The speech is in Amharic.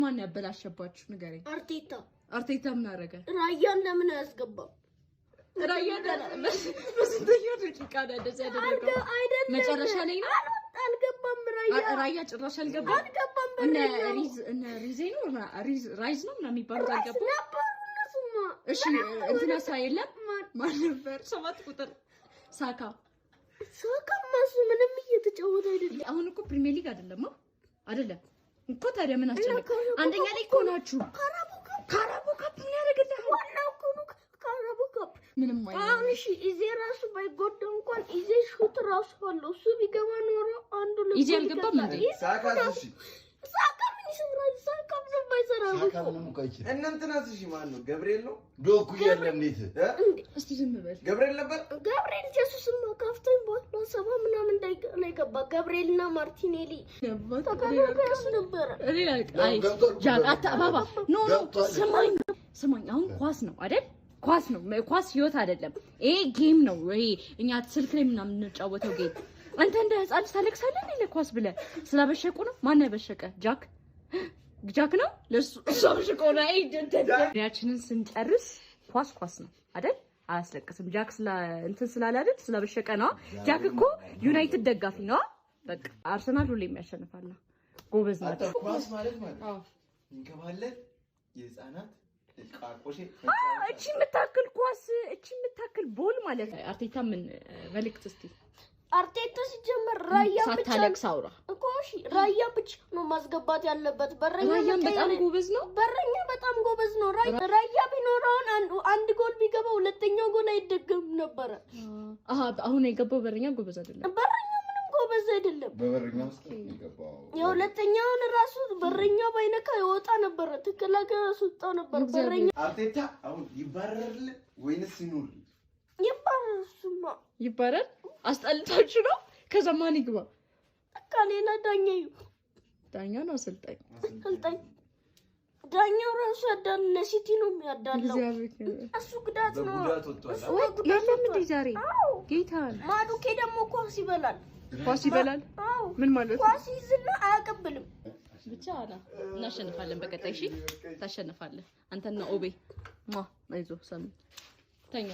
ማን ያበላሸባችሁ ንገረኝ። አርቴታ ምን አደረገ? ራያን ለምን ያስገባው? ራያ በስንተኛው ደቂቃ ነው እንደዚህ ያደረገው? መጨረሻ ላይ ነው አልገባም። ራያ ጭራሽ አልገባም። እነ ሪዜ ነው ራይዝ ነው ምናምን የሚባሉት አልገባም። እሺ እንትና ሳይለም ማን ነበር? 7 ቁጥር ሳካ ማሱ ምንም እየተጫወተ አይደለም። አሁን እኮ ፕሪሚየር ሊግ አይደለም እኮ ታዲያ ምን አስጨነቀ? አንደኛ ላይ እኮ ናችሁ። ካራቦ ካፕ ምን ያደርግልሃል? ዋናው እኮ ነው ካራቦ ካፕ ምንም አሁን እሺ ኢዜ ራሱ ባይጎዳ እንኳን ኢዜ ሹት ራሱ አለው። እሱ ቢገባ ኖሮ አንዱ ነው ኢዜ አልገባም እንዴ? ሳካ ምን ይሰራል? ሳካ ምን ባይሰራው እናንተናስ እሺ ማን ነው? ገብርኤል ነው ዶኩ ያለም እንዴት እስቲ ዝም በል። ገብርኤል ነበር። ገብርኤል ኢየሱስም ካፍተን ቦት ሰባ ምናምን ላይ ገባ። ገብርኤልና ማርቲኔሊ ተከራከሩ ነበር። አይ ጃጋታ ባባ ኖ ስማኝ አሁን ኳስ ነው አይደል? ኳስ ነው። ኳስ ህይወት አይደለም። ይሄ ጌም ነው። ይሄ እኛ ስልክ ላይ ምናምን እንጫወተው ጌም። አንተ እንደ ህፃን ታለቅሳለህ እንዴ? ለኳስ ብለህ ስላበሸቁ ነው። ማን ያበሸቀ? ጃክ ነው ለሱ አበሸቀው ነው። አይ ያችንን ስንጨርስ ኳስ ነው አይደል? አያስለቅስም። ጃክ እንትን ስላለ አይደል? ስላበሸቀ ነው። ጃክ እኮ ዩናይትድ ደጋፊ ነው። በቃ አርሰናል ሁሌም ያሸንፋል። ጎበዝ ናቸው። ኳስ ማለት እንከባለን የህፃናት እቺ የምታክል ኳስ እቺ የምታክል ቦል ማለት ነው። አርቴታ ምን መልእክት እስቲ? አርቴታ ሲጀመር ራያ ብቻ ሳታለቅስ አውራ እኮ እሺ፣ ራያ ብቻ ነው ማስገባት ያለበት። ራያም በጣም ጎበዝ ነው። በረኛ በጣም ጎበዝ ነው። ራያ ቢኖረውን አንድ ጎል ቢገባ ሁለተኛው ጎል አይደገም ነበር። አሁን የገባው በረኛ ጎበዝ አይደለም። በረኛ ምንም ጎበዝ አይደለም። በበረኛ ውስጥ የገባው የሁለተኛውን ራሱ በረኛ ባይነካ ይወጣ ነበር። ተከላካይ አስወጣ ነበር። በረኛ አርቴታ አሁን ይባረርል ወይንስ ይኑር? ይባረር። አስጠልታችሁ ነው። ከዛ ማን ይግባ? በቃ ሌላ ዳኛ ነው። አሰልጣኝ ዳኛው ራሱ ያዳል ለሲቲ ነው የሚያዳለው። እሱ ጉዳት ነው። የለም እንዴ ዛሬ ጌታን ማዱኬ ደግሞ ኳስ ይበላል። ምን ማለት ነው? ኳስ ይዝና አያቀብልም። ብቻ እናሸንፋለን። በቀጣይ እሺ ታሸንፋለህ። አንተና ኦቤ አይዞህ ሰሚ ተኛ